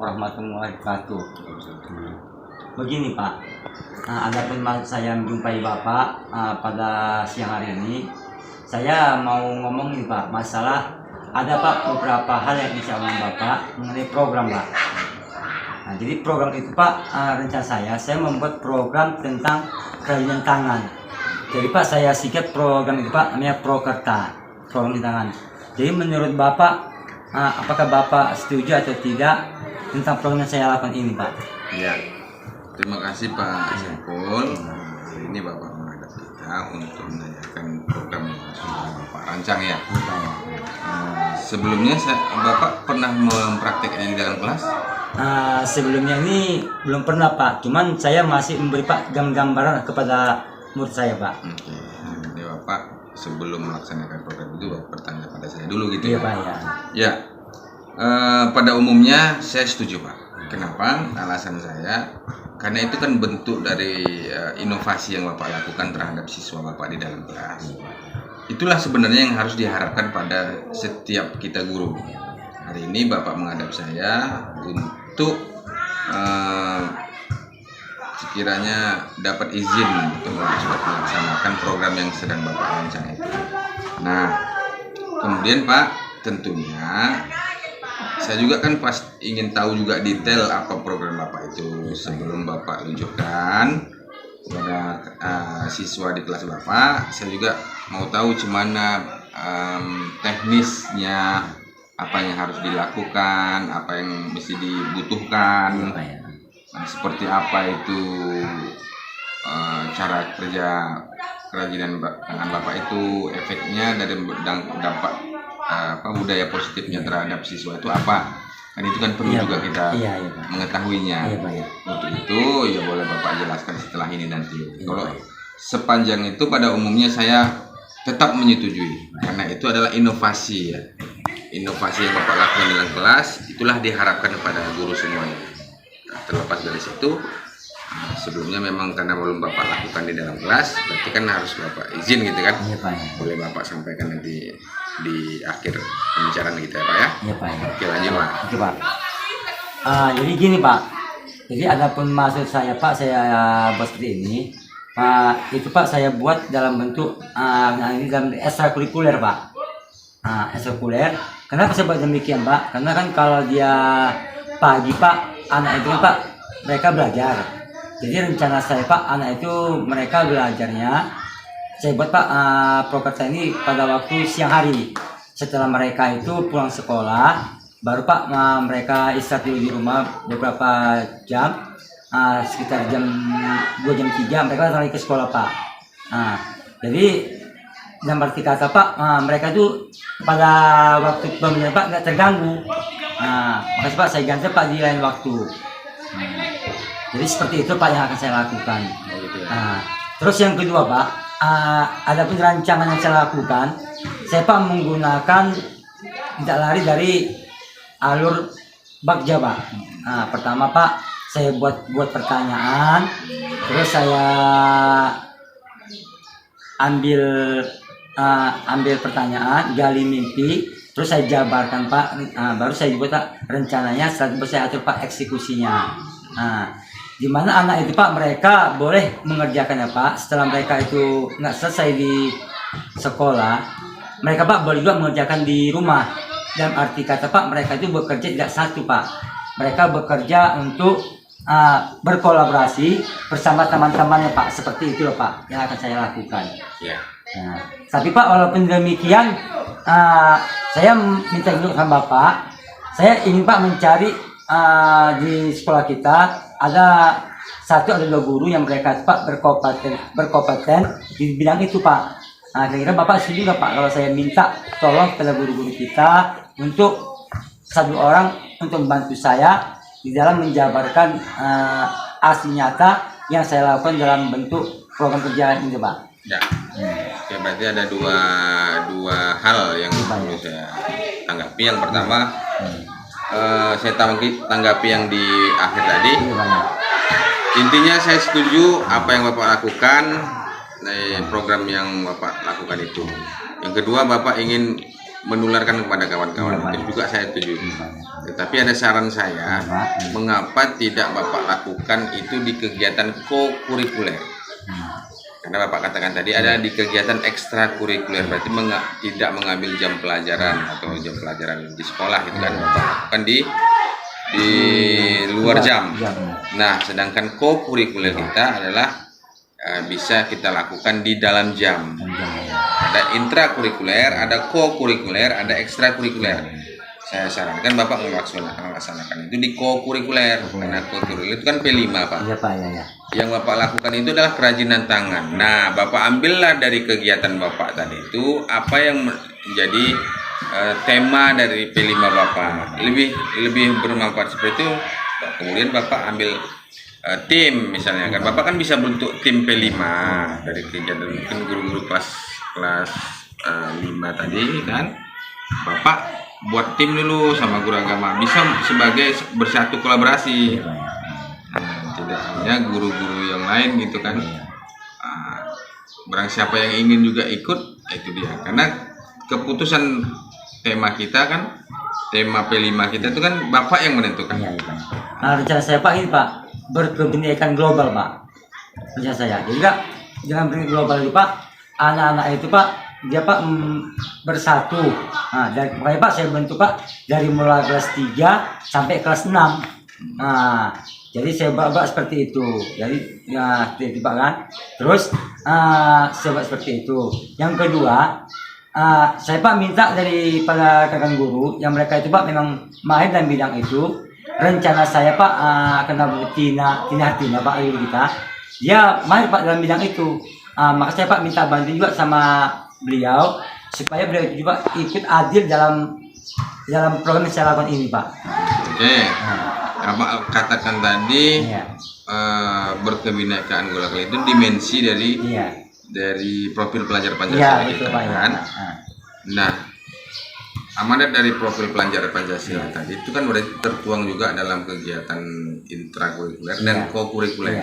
warahmatullahi wabarakatuh. Begini Pak, adapun saya menjumpai Bapak pada siang hari ini, saya mau ngomong nih Pak, masalah ada Pak beberapa hal yang bisa omong Bapak mengenai program Pak. Nah, jadi program itu Pak, rencana saya membuat program tentang kerajinan tangan. Jadi Pak, saya sikat program itu Pak, namanya Prokerta, program di tangan. Jadi menurut Bapak, apakah Bapak setuju atau tidak tentang program yang saya lakukan ini Pak? Ya, terima kasih Pak Saiful. Hari ini Bapak menghadap kita untuk menanyakan program yang sudah Bapak rancang ya. Sebelumnya Bapak pernah mempraktekkannya di dalam kelas? Sebelumnya ini belum pernah Pak, cuman saya masih memberi Pak gambaran kepada murid saya Pak. Oke, jadi Bapak sebelum melaksanakan program itu Bapak bertanya pada saya dulu gitu Iya Pak ya. Ya, pada umumnya saya setuju Pak. Kenapa? Alasan saya karena itu kan bentuk dari inovasi yang Bapak lakukan terhadap siswa Bapak di dalam kelas. Itulah sebenarnya yang harus diharapkan pada setiap kita guru. Hari ini Bapak menghadap saya untuk sekiranya dapat izin untuk melaksanakan program yang sedang Bapak rancang itu. Nah, kemudian Pak, tentunya saya juga kan ingin tahu juga detail apa program Bapak itu sebelum Bapak tunjukkan kepada siswa di kelas Bapak. Saya juga mau tahu gimana teknisnya, apa yang harus dilakukan, apa yang mesti dibutuhkan. Seperti apa itu cara kerja kerajinan tangan Bapak itu, efeknya dari dampak budaya positifnya terhadap siswa itu apa. Kan itu kan perlu juga kita mengetahuinya. Untuk itu ya boleh Bapak jelaskan setelah ini nanti. Kalau sepanjang itu pada umumnya saya tetap menyetujui karena itu adalah inovasi ya. Inovasi yang Bapak lakukan dalam kelas itulah diharapkan kepada guru semuanya. Terlepas dari situ, sebelumnya memang karena belum Bapak lakukan di dalam kelas, berarti kan harus Bapak izin gitu kan? Iya Pak. Boleh Bapak sampaikan nanti di akhir pembicaraan kita ya Pak ya? Iya Pak. Oke lanjut Pak. Oke Pak. Jadi gini Pak, jadi adapun maksud saya Pak, saya buat seperti ini. Itu Pak saya buat dalam bentuk ini dalam ekstrakurikuler Pak. Ekstrakurikuler. Kenapa saya buat demikian Pak? Karena kan kalau dia pagi Pak, anak itu Pak mereka belajar. Jadi rencana saya Pak, anak itu mereka belajarnya saya buat Pak prokerta ini pada waktu siang hari. Setelah mereka itu pulang sekolah, baru Pak mereka istirahat dulu di rumah beberapa jam, sekitar jam 2 jam 3 mereka lari ke sekolah Pak. Jadi dalam arti kata Pak, mereka itu pada waktu pembelajaran Pak nggak terganggu. Makasih Pak, saya ganti Pak di lain waktu. Jadi seperti itu Pak yang akan saya lakukan. Terus yang kedua Pak, ada pun rancangan yang saya lakukan, saya Pak menggunakan tidak lari dari alur bagja Pak. Pertama Pak, saya buat pertanyaan, terus saya ambil pertanyaan, gali mimpi, terus saya jabarkan Pak, baru saya buat Pak rencananya, setelah saya atur Pak eksekusinya. Di mana anak itu Pak mereka boleh mengerjakannya Pak, setelah mereka itu nggak selesai di sekolah, mereka Pak boleh juga mengerjakan di rumah. Dalam arti kata Pak, mereka itu bekerja tidak satu Pak, mereka bekerja untuk berkolaborasi bersama teman-temannya Pak, seperti itu loh Pak yang akan saya lakukan. Tapi Pak walaupun demikian, saya minta dulu sama Bapak, saya ingin Pak mencari di sekolah kita ada 1 atau 2 guru yang mereka Pak berkompeten di bidang itu Pak. Kira-kira Bapak setuju nggak Pak kalau saya minta tolong kepada guru-guru kita untuk 1 orang untuk membantu saya di dalam menjabarkan asli nyata yang saya lakukan dalam bentuk program kerja ini Pak. Ya. Oke, berarti ada dua hal yang perlu saya tanggapi. Yang pertama, saya tanggapi yang di akhir tadi. Intinya saya setuju apa yang Bapak lakukan, program yang Bapak lakukan itu. Yang kedua, Bapak ingin menularkan kepada kawan-kawan. Itu juga saya setuju. Tetapi ada saran saya, mengapa tidak Bapak lakukan itu di kegiatan co-kurikuler? Karena Bapak katakan tadi ada di kegiatan ekstrakurikuler, berarti tidak mengambil jam pelajaran atau jam pelajaran di sekolah itu kan, Bapak lakukan di luar jam. Nah, sedangkan co-kurikuler kita adalah bisa kita lakukan di dalam jam. Ada intrakurikuler, ada co-kurikuler, ada ekstrakurikuler. Saya sarankan Bapak melaksanakan itu di co-kurikuler, karena co-kurikuler itu kan P5, Pak. Iya, Pak, ya. Yang Bapak lakukan itu adalah kerajinan tangan. Nah, Bapak ambillah dari kegiatan Bapak tadi itu apa yang menjadi tema dari P5 Bapak. Lebih bermanfaat seperti itu. Kemudian Bapak ambil tim misalnya kan. Bapak kan bisa bentuk tim P5 dari kegiatan mungkin guru-guru kelas 5 tadi kan. Bapak buat tim dulu sama guru agama, bisa sebagai bersatu kolaborasi. Tidak hanya guru-guru yang lain gitu kan. Barang siapa yang ingin juga ikut, itu dia. Karena keputusan tema kita kan, tema P5 kita itu kan Bapak yang menentukan. Nah, rencana saya Pak ini Pak, berkebinekaan global Pak. Rencana saya. Jadi Pak, dengan berkebinekaan global itu Pak, anak-anak itu Pak, dia Pak bersatu. Nah, dan makanya Pak saya bentuk Pak dari mulai kelas 3 sampai kelas 6. Nah, jadi saya buat seperti itu. Jadi ya seperti itu Pak kan. Terus saya buat seperti itu. Yang kedua, saya Pak minta dari para rekan guru yang mereka itu Pak memang mahir dalam bidang itu. Rencana saya Pak kena Tina Pak guru kita. Dia mahir Pak dalam bidang itu. Maka saya Pak minta bantu juga sama beliau supaya beliau itu juga ikut adil dalam program yang saya lakukan ini Pak. Oke. Bapak katakan tadi berkebinekaan global itu dimensi dari profil pelajar Pancasila kita kan. Nah, amanat dari profil pelajar Pancasila tadi itu kan berarti tertuang juga dalam kegiatan intrakurikuler dan co-kurikuler.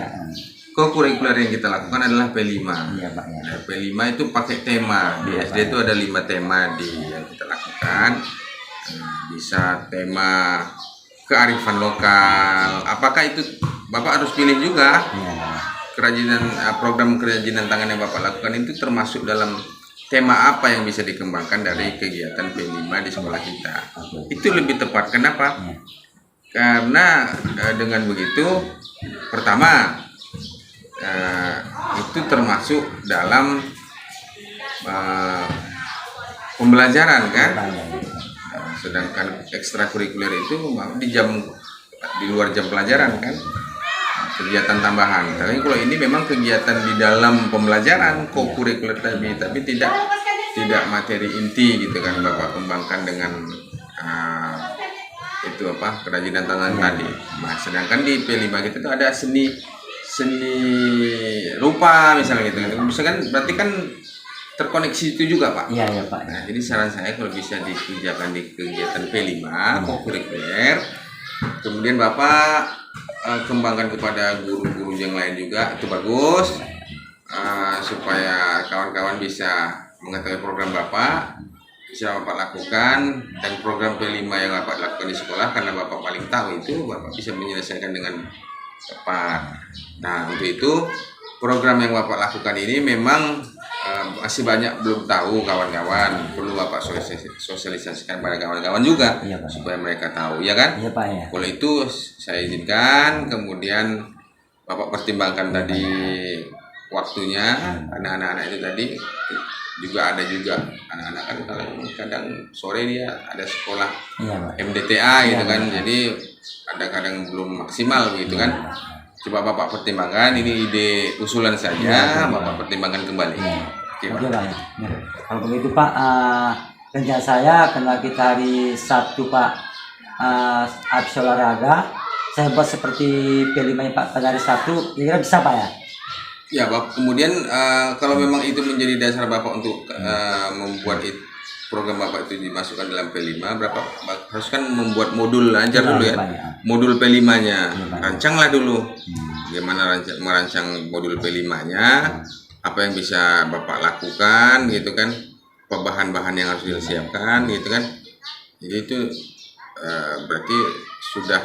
Co-kurikuler yang kita lakukan adalah P5. Nah, P5 itu pakai tema. Di SD itu ada 5 tema yang kita lakukan. Bisa tema kearifan lokal. Apakah itu Bapak harus pilih juga? Program kerajinan tangan yang Bapak lakukan itu termasuk dalam tema apa yang bisa dikembangkan dari kegiatan P5 di sekolah kita. Itu lebih tepat. Kenapa? Karena dengan begitu, pertama itu termasuk dalam pembelajaran kan. Sedangkan ekstrakurikuler itu di luar jam pelajaran kan, kegiatan tambahan. Tapi kalau ini memang kegiatan di dalam pembelajaran co-kurikuler tapi tidak materi inti gitu kan Bapak kembangkan dengan itu kerajinan tangan tadi. Nah, sedangkan di P5 kita itu ada seni rupa misalnya gitu. Misalkan berarti kan terkoneksi itu juga Pak. Iya Pak. Nah, jadi saran saya kalau bisa dikerjakan di kegiatan P5 co-kurikuler, kemudian Bapak kembangkan kepada guru-guru yang lain juga, itu bagus, supaya kawan-kawan bisa mengetahui program Bapak, bisa Bapak lakukan, dan program P5 yang Bapak lakukan di sekolah karena Bapak paling tahu itu, Bapak bisa menyelesaikan dengan tepat. Nah, untuk itu program yang Bapak lakukan ini memang masih banyak belum tahu kawan-kawan, perlu Bapak sosialisasikan pada kawan-kawan juga supaya mereka tahu, ya kan? Iya Pak ya. Kalau itu saya izinkan, kemudian Bapak pertimbangkan tadi waktunya, karena anak-anak itu tadi juga ada anak-anak kan kalau kadang sore dia ada sekolah MDTA gitu kan, jadi kadang-kadang belum maksimal gitu kan. Coba Bapak pertimbangkan, ini ide usulan saja, Bapak pertimbangkan kembali. Oke Pak. Kalau begitu Pak, rencana saya karena kita hari Sabtu Pak habis olahraga, saya buat seperti P5 Pak pada hari Sabtu, kira-kira bisa Pak ya? Ya Bapak, kemudian kalau memang itu menjadi dasar Bapak untuk membuat program Bapak itu dimasukkan dalam P5, harus kan membuat modul ajar dulu ya. Modul P5-nya. Rancanglah dulu. Bagaimana merancang modul P5-nya, apa yang bisa Bapak lakukan gitu kan. bahan-bahan yang harus disiapkan gitu kan. Jadi itu berarti sudah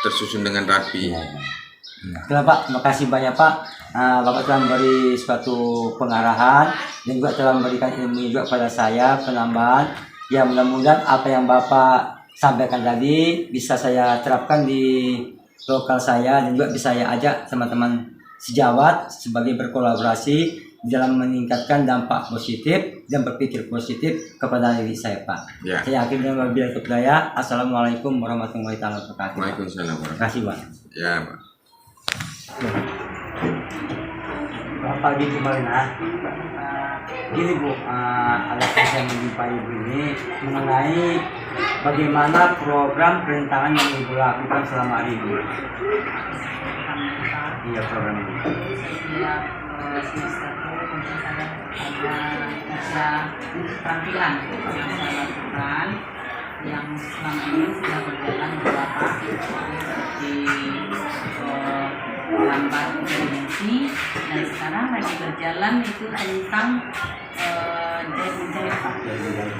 tersusun dengan rapi. Oke Pak, terima kasih banyak Pak. Bapak telah memberi suatu pengarahan dan juga telah memberikan ilmu juga pada saya, penambahan. Ya mudah-mudahan apa yang Bapak sampaikan tadi bisa saya terapkan di lokal saya dan juga bisa saya ajak teman-teman sejawat sebagai berkolaborasi di dalam meningkatkan dampak positif dan berpikir positif kepada diri saya Pak. Ya. Saya akhirnya wabillahi taufiq. Assalamualaikum warahmatullahi wabarakatuh. Waalaikumsalam. Terima kasih Pak. Ya, Pak. Selamat pagi kemarin gini Bu, ada yang saya menjumpai Ibu ini mengenai bagaimana program perintangan yang Ibu lakukan selama ini. Iya program ini. Setiap semester itu ada kerja keterampilan yang saya lakukan yang selama ini sudah berjalan beberapa seperti gambar dimensi dan sekarang lagi berjalan itu tentang jahit menjahit Pak.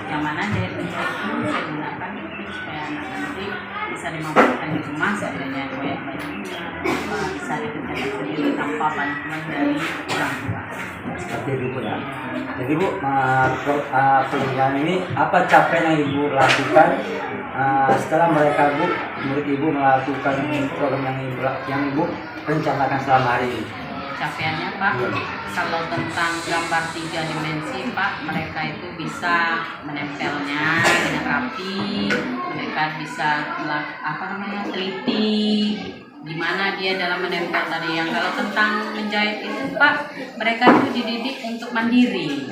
Yang mana jahit menjahit itu saya gunakan itu supaya anak nanti bisa dimanfaatkan di rumah seadanya koyak bajunya bisa dikerjakan sendiri tanpa bantuan dari orang tua. Seperti itu Bu ya. Jadi Bu, pernikahan ini apa capaian yang Ibu lakukan setelah mereka Bu, murid Ibu melakukan program yang Ibu rencanakan selama hari ini? Capaiannya Pak, kalau tentang gambar 3 dimensi Pak, mereka itu bisa menempelnya dengan rapi, mereka bisa teliti gimana dia dalam menempel tadi. Yang kalau tentang menjahit itu Pak, mereka itu dididik untuk mandiri.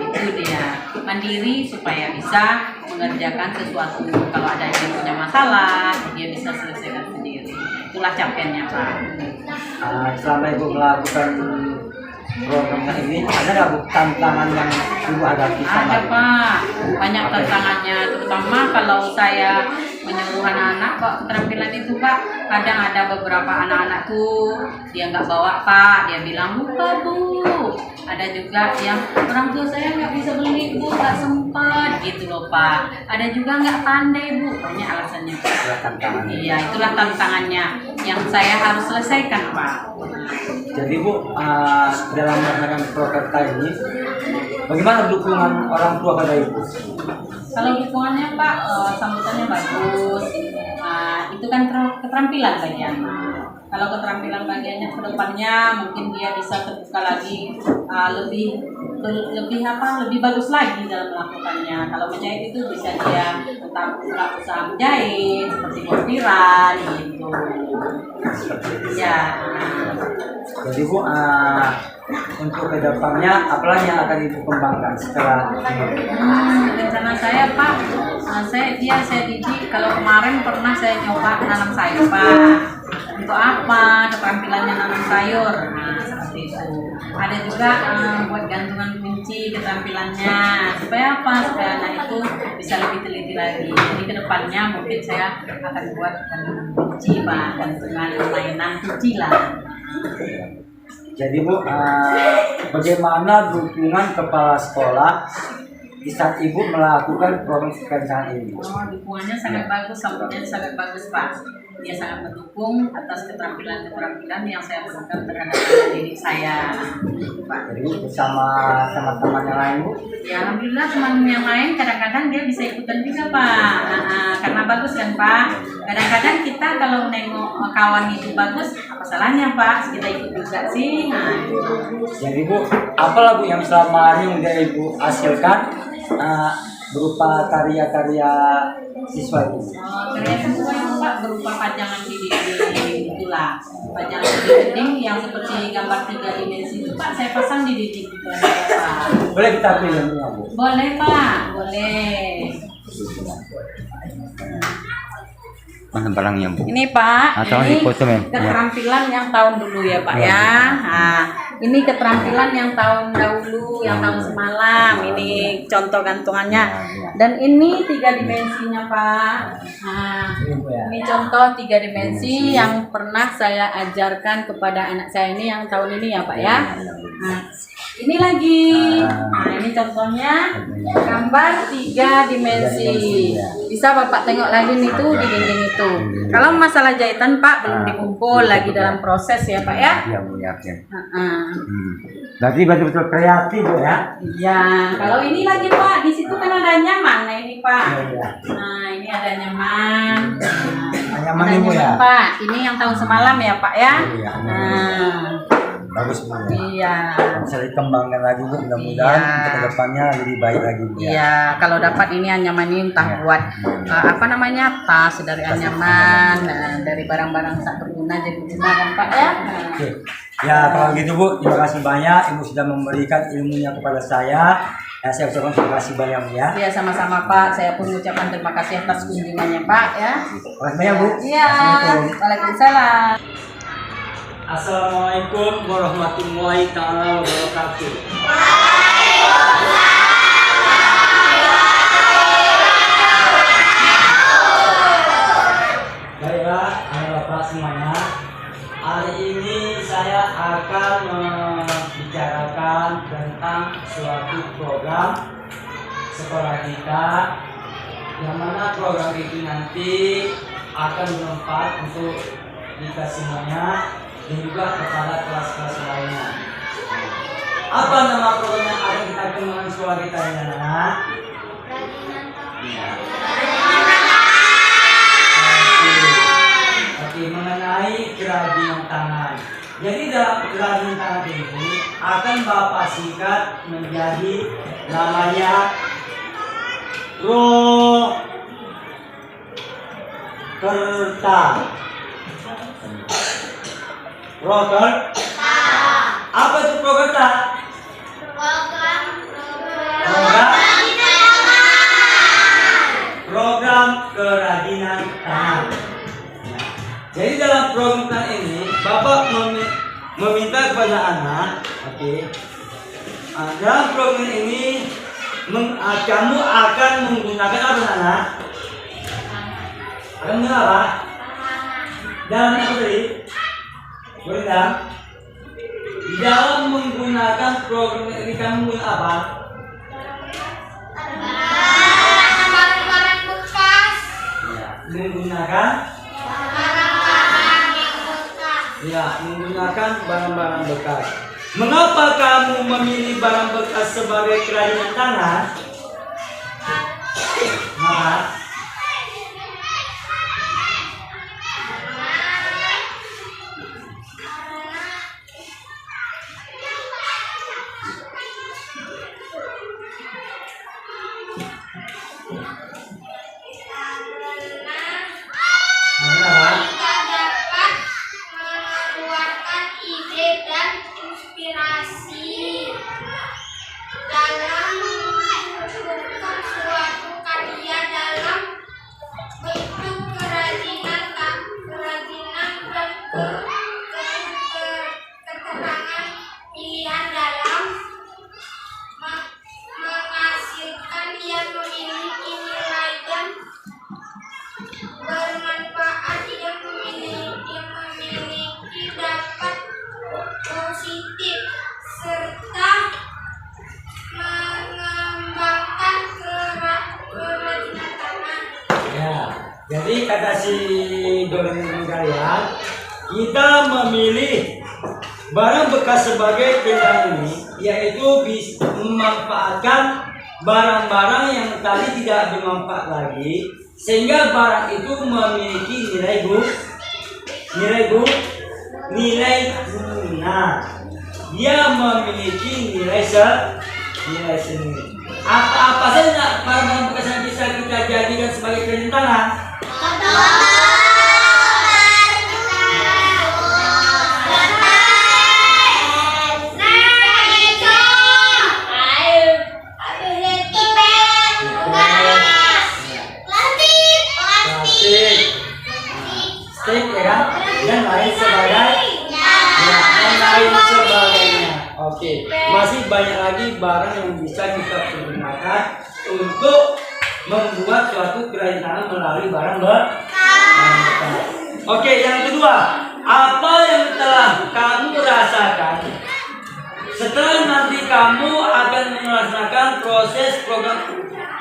Itu dia, mandiri supaya bisa mengerjakan sesuatu. Kalau ada yang punya masalah, dia bisa selesaikan sendiri. Itulah capaiannya Pak. Selama Ibu melakukan program ini, ada nggak Bu tantangan yang Ibu hadapi? Ada Pak, banyak tantangannya, terutama kalau saya menyuruh anak-anak kok keterampilan itu Pak. Kadang ada beberapa anak-anak tuh dia nggak bawa Pak, dia bilang lupa Bu. Ada juga yang orang tua saya nggak bisa beli Bu, nggak sempat gitu loh Pak. Ada juga nggak pandai Bu, banyak alasannya Pak. Iya, itulah tantangannya yang saya harus selesaikan Pak. Jadi Bu, dalam melaksanakan program ini, bagaimana dukungan orang tua pada Ibu? Kalau dukungannya Pak, sambutannya bagus. Itu kan keterampilan bagian. Kalau keterampilan bagiannya ke depannya mungkin dia bisa terbuka lagi lebih bagus lagi dalam melakukannya. Kalau menjahit itu bisa dia tetap usaha menjahit seperti bordiran gitu. Ya. Jadi Bu, untuk kedepannya apalagi yang akan Ibu kembangkan setelah rencana saya Pak, saya didik. Kalau kemarin pernah saya nyoba nanam sayur Pak. Untuk apa? Keterampilannya nanam sayur. Seperti itu. Ada juga buat gantungan kunci keterampilannya. Supaya apa? Supaya anak itu bisa lebih teliti lagi. Jadi kedepannya mungkin saya akan buat gantungan kunci Pak, gantungan mainan kunci lah. Jadi Bu, bagaimana dukungan kepala sekolah di saat Ibu melakukan program perencanaan ini? Dukungannya sangat bagus, sambutannya sangat bagus Pak. Dia sangat mendukung atas keterampilan yang saya berikan terhadap diri saya. Pak. Jadi bersama teman-teman yang lain Bu? Ya alhamdulillah teman yang lain kadang-kadang dia bisa ikutan juga Pak. Karena bagus kan Pak. Kadang-kadang kita kalau nengok kawan itu bagus, apa salahnya Pak? Kita ikut juga sih. Jadi Bu, apa Bu yang selama ini udah Ibu hasilkan berupa karya-karya siswa itu? Karya siswa itu Pak berupa pajangan di dinding itulah. Pajangan di dinding yang seperti gambar 3 dimensi itu Pak, saya pasang di dinding itu Pak. Boleh kita pilihnya Bu? Boleh Pak, boleh. Mana barangnya Bu? Ini Pak, Atau ini foto, men? keterampilan yang tahun dulu ya Pak ya. Ini keterampilan yang tahun dahulu, yang tahun semalam. Ini contoh gantungannya. Dan ini 3 dimensinya Pak. Ini contoh 3 dimensi yang pernah saya ajarkan kepada anak saya ini yang tahun ini ya Pak ya. Ini lagi. Nah, ini contohnya gambar 3 dimensi. Bisa Bapak tengok lagi nih tuh di dinding itu. Kalau masalah jahitan Pak belum dikumpul, lagi dalam proses ya Pak ya. Iya Bu, ya. Berarti betul-betul kreatif Bu ya. Iya, kalau ini lagi Pak, di situ kan ada nyaman. Nah ini Pak. Iya. Nah ini ada nyaman. Nyaman Ada Bu ya. Pak. Ini yang tahun semalam ya Pak ya. Iya. Nah, Bagus Bu ya. iya. Bisa dikembangkan lagi Bu, mudah-mudahan Iya. untuk kedepannya lebih baik lagi Bu ya. Iya, kalau dapat ini anyaman ini entah Iya. buat apa namanya tas dari anyaman, dari barang-barang tak berguna jadi guna kan Pak ya. Oke. Ya kalau gitu Bu, terima kasih banyak Ibu sudah memberikan ilmunya kepada saya. Ya, saya ucapkan terima kasih banyak Bu ya. Iya sama-sama Pak, saya pun ucapkan terima kasih atas kunjungannya Pak ya. Terima kasih banyak Bu. Iya, Assalamualaikum. Waalaikumsalam. Assalamualaikum warahmatullahi taala wabarakatuh. Baiklah, anak bapak semuanya. Hari ini saya akan membicarakan tentang suatu program sekolah kita, yang mana program itu nanti akan bermanfaat untuk kita semuanya dan juga kepada kelas-kelas lainnya. Apa nama program yang akan kita kembangkan sekolah kita ini anak? Oke, mengenai kerajinan tangan. Jadi dalam kerajinan tangan ini akan Bapak singkat menjadi namanya Rokerta. Roker? Apa itu Rokerta? Program kerajinan tangan. Jadi dalam program ini Bapak meminta kepada anak, oke. Dalam program ini kamu akan menggunakan apa anak? Akan menggunakan apa? Dalam apa tadi? Boleh tak? Di dalam menggunakan program ini kamu menggunakan apa? Barang-barang bekas. Ya, menggunakan menggunakan barang-barang bekas. Mengapa kamu memilih barang bekas sebagai kerajinan tangan? Nah, Kita dapat mengeluarkan ide dan inspirasi dalam membentuk suatu karya dalam bentuk kerajinan dan keterangan pilihan dalam menghasilkan yang memiliki nilai dan bermanfaat, yang memiliki dampak positif serta mengembangkan kerajinan tangan. ya. Jadi kata si dosen kalian, kita memilih barang bekas sebagai kendaraan ini, yaitu bisa memanfaatkan barang-barang yang tadi tidak bermanfaat lagi, sehingga barang itu memiliki nilai guna. Dia memiliki nilai seni. Apa saja barang-barang bekas yang bisa kita jadikan sebagai kerajinan tangan? Stick ya kan? Dan lain sebagainya. Oke. Masih banyak lagi barang yang bisa kita gunakan untuk membuat suatu kerajinan tangan melalui barang bekas. Oke, yang kedua, apa yang telah kamu rasakan Setelah nanti kamu akan melaksanakan proses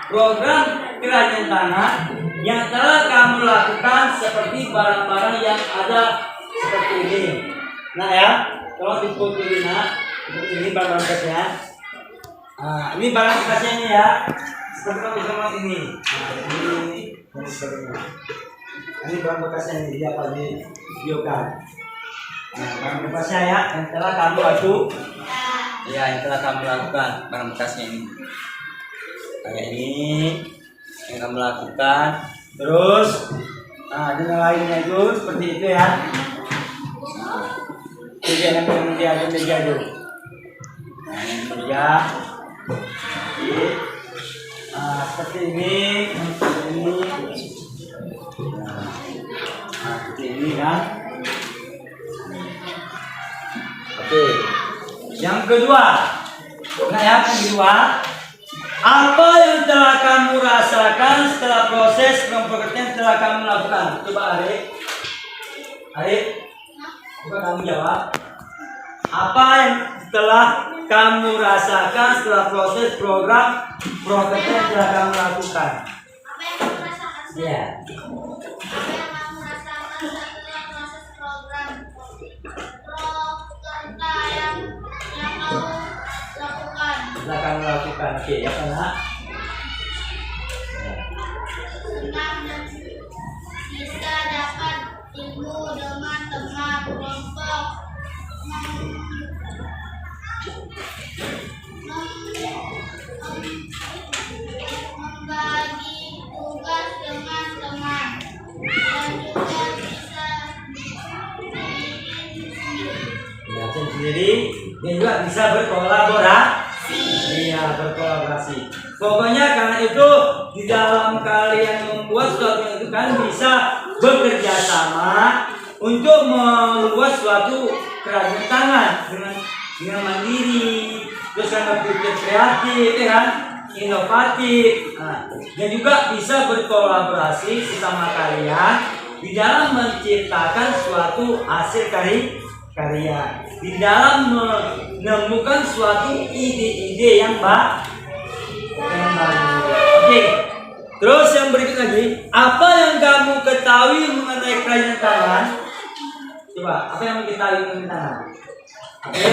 program kerajinan tangan yang telah kamu lakukan seperti barang-barang yang ada seperti ini. Nah ya, kalau difoto ini barang bekasnya. Nah, ini barang bekasnya ini ya. Seperti kamu bisa lihat ini. Nah, ini sebagainya. Ini barang bekasnya ini dia apa di videokan. Nah, barang bekasnya ya yang telah kamu lakukan. Ya, yang telah kamu lakukan barang bekasnya ini. Kayak ini yang kamu lakukan. Terus, nah dan yang lainnya itu seperti itu ya. Meja itu. Nah, yang meja. Nah, seperti ini, seperti ini. Nah, seperti ini kan. Oke. Yang kedua, nah ya, yang kedua, apa yang telah kamu rasakan setelah proses pekerjaan telah kamu lakukan? Coba Arif, coba kamu jawab. Apa yang telah kamu rasakan setelah proses pekerjaan telah kamu lakukan? Apa yang kamu rasakan? Iya. Apa yang kamu rasakan setelah proses program yang kamu lakukan? Telah kamu lakukan. Oke, ya kan? Senang dan bisa dapat ilmu dengan teman kelompok, membagi tugas dengan teman, dan juga bisa Bikin sendiri dan juga bisa berkolaborasi. Iya, berkolaborasi. Pokoknya karena itu di dalam kalian membuat sesuatu itu kan bisa bekerja sama untuk membuat suatu kerajinan tangan dengan mandiri, terus kan berpikir kreatif, ya kan, inovatif, dan juga bisa berkolaborasi sesama kalian di dalam menciptakan suatu hasil karya, di dalam menemukan suatu ide-ide yang baru. Oke. Terus yang berikut lagi, apa yang kamu ketahui mengenai kerajinan tangan? Coba, apa yang kamu ketahui mengenai tangan? Oke.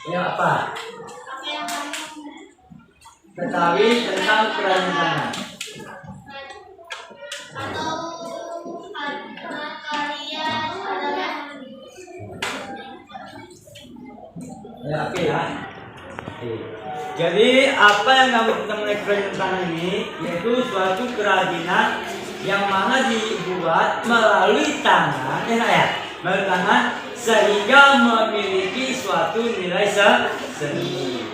Ya apa? apa yang kamu Ketahui tentang kerajinan tangan. atau karya adalah Ya, oke ya. Oke. Jadi apa yang kamu ketahui mengenai kerajinan tangan ini yaitu suatu kerajinan yang mana dibuat melalui tangan, melalui tangan sehingga memiliki suatu nilai seni.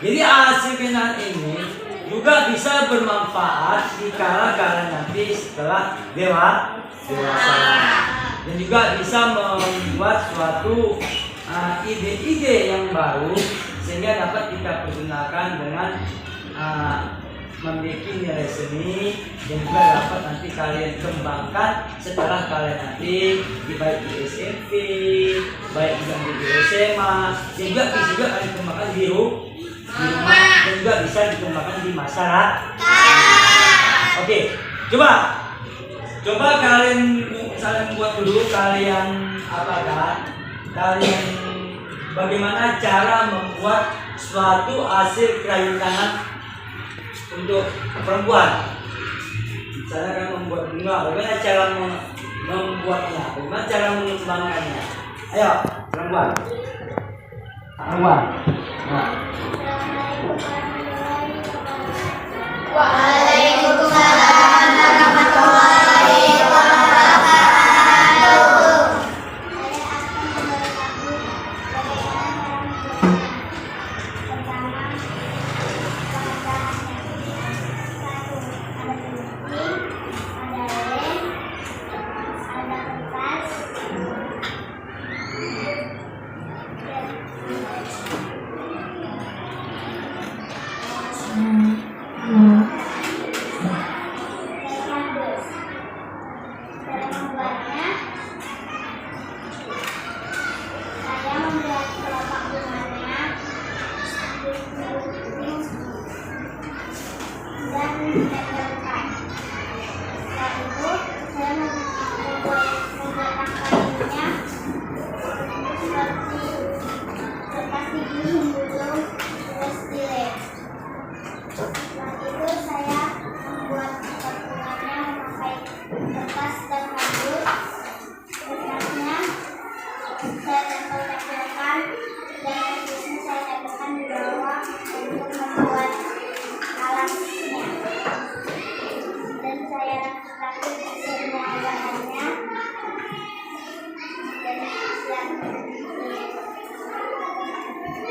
Jadi hasil kerajinan ini juga bisa bermanfaat di kala nanti setelah dewasa dan juga bisa membuat suatu ide-ide yang baru sehingga dapat kita pergunakan dengan memiliki nilai seni dan juga dapat nanti kalian kembangkan setelah kalian nanti baik di SMP, baik juga di SMA, dan juga bisa juga kalian kembangkan di rumah dan juga bisa dikembangkan di masyarakat. Oke, coba kalian buat dulu kalian kalian bagaimana cara membuat suatu hasil kerajinan tangan untuk perempuan. Misalnya kan membuat bunga, bagaimana cara membuatnya, bagaimana cara mengembangkannya. Ayo, perempuan. Nah. Waalaikumsalam warahmatullahi wabarakatuh.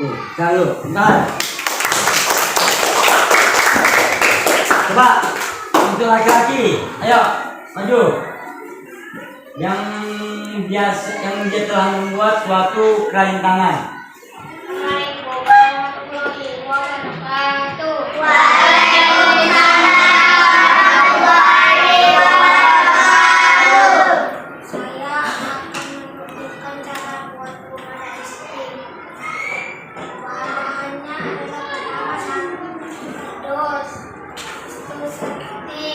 Lalu, bentar. Coba untuk laki-laki, ayo maju. Yang dia telah membuat suatu kerajinan tangan. Assalamualaikum warahmatullahi wabarakatuh. Waalaikumsalam warahmatullahi wabarakatuh. Saya akan menunjukkan cara buat rumah es krim. Bahannya adalah pertama satu dos, itu seperti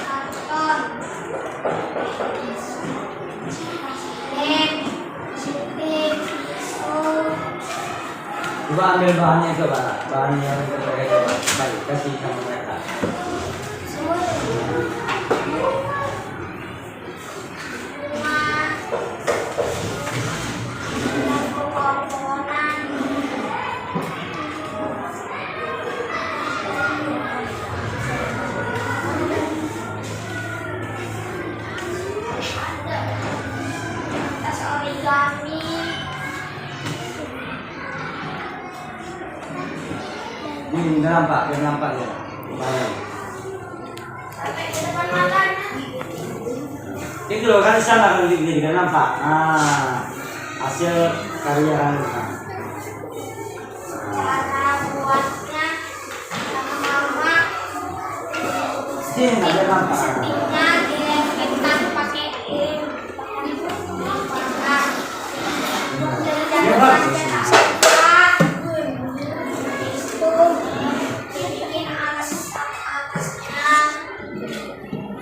karton, Coba ambil bahannya coba, bahan yang mereka coba, balik kasih sama mereka. Tas origami, Ini biar nampak ya. Baik. Itu loh kan sana kalau di biar nampak. Hasil karya kita. cara buatnya sama-sama. Sini nggak ada nampak. Settingnya dilempitkan pakai lem. Bikin atasnya,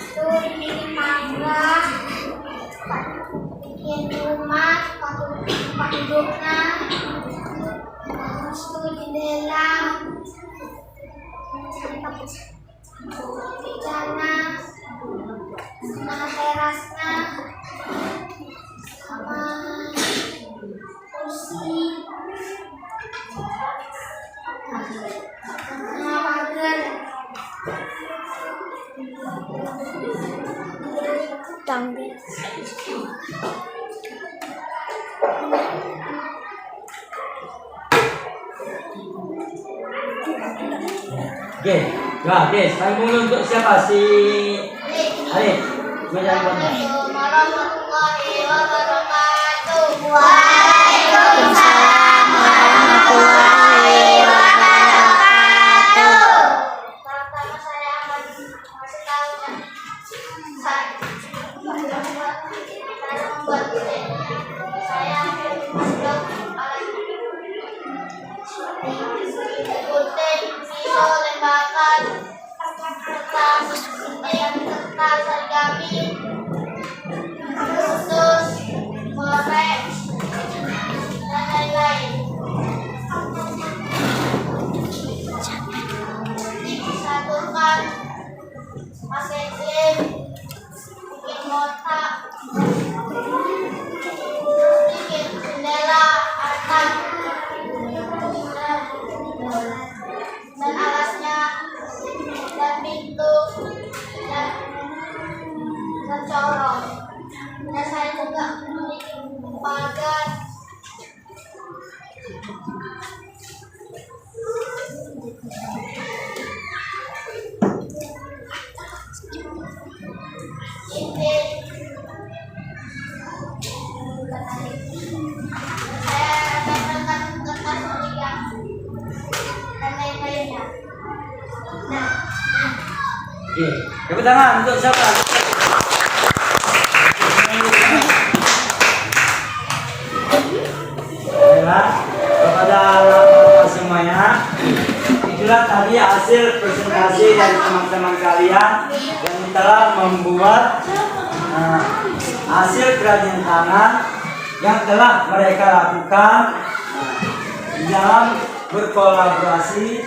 itu bikin tangga, bikin rumah, tempat duduknya, terus itu jendela, mejanya, sama terasnya, sama kursi, sama pagar. Tangga. Oke, nah, sekarang dulu untuk siapa si Arif? Assalamualaikum warahmatullahi wabarakatuh. Waalaikumsalam warahmatullahi wabarakatuh. Pertama saya akan kasih tahu saya membuat saya sudah gunting, pisau, lembakan, kertas, kertas origami, khusus, korek, dan lain-lain. Disatukan, pakai lem, bikin kotak, bikin jendela, atap, dan alasnya, dan pintu, dan corong. Dan saya juga memiliki pagar. Ini saya tempelkan kertas origami dan lain-lainnya. Nah, Oke, tepuk tangan untuk siapa? Baiklah, kepada bapak semuanya, itulah tadi hasil presentasi dari teman-teman kalian yang telah membuat hasil kerajinan tangan yang telah mereka lakukan dalam berkolaborasi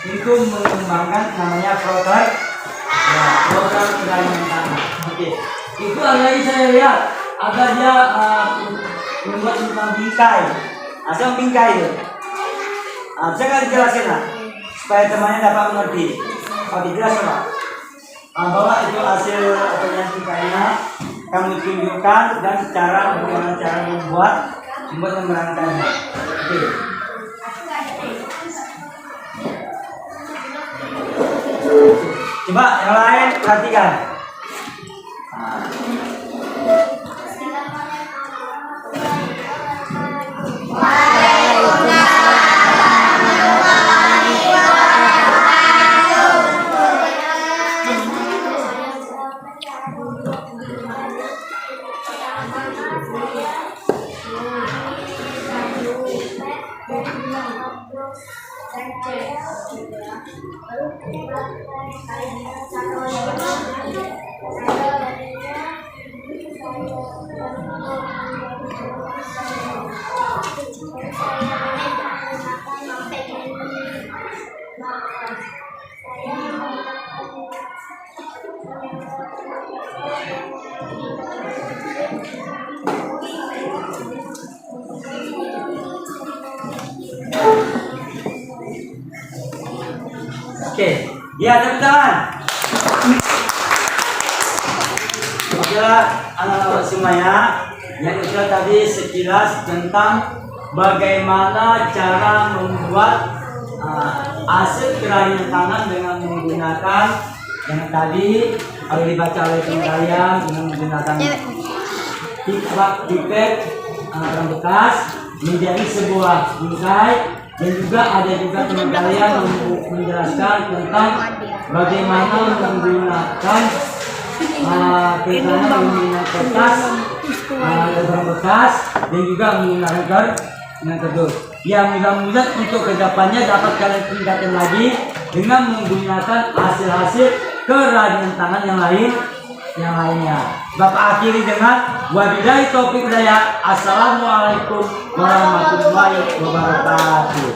untuk mengembangkan namanya program kerajinan tangan. Oke, itu lagi saya lihat ada dia membuat tentang bingkai, asal bingkai itu. Saya akan jelasin lah supaya temannya dapat mengerti. Oke, jelas Pak. Bahwa itu hasil bingkainya kamu tunjukkan dan bagaimana cara membuat Buat memberangkatnya. Oke. Coba yang lain perhatikan. Oke, ya tepuk tangan. Oke anak-anak semuanya, yang itu tadi sekilas tentang bagaimana cara membuat aset kerajinan tangan dengan menggunakan yang tadi kalau dibaca oleh kalian dengan menggunakan pipet barang bekas menjadi sebuah bingkai. Dan juga ada juga teman kalian menjelaskan tentang bagaimana menggunakan menggunakan kertas, barang bekas dan juga menggunakan kerdus. Yang mudah-mudahan untuk kedepannya dapat kalian tingkatkan lagi dengan menggunakan hasil-hasil kerajinan tangan yang lainnya. Bapak akhiri dengan wabillahi taufiq hidayah. Assalamualaikum warahmatullahi wabarakatuh.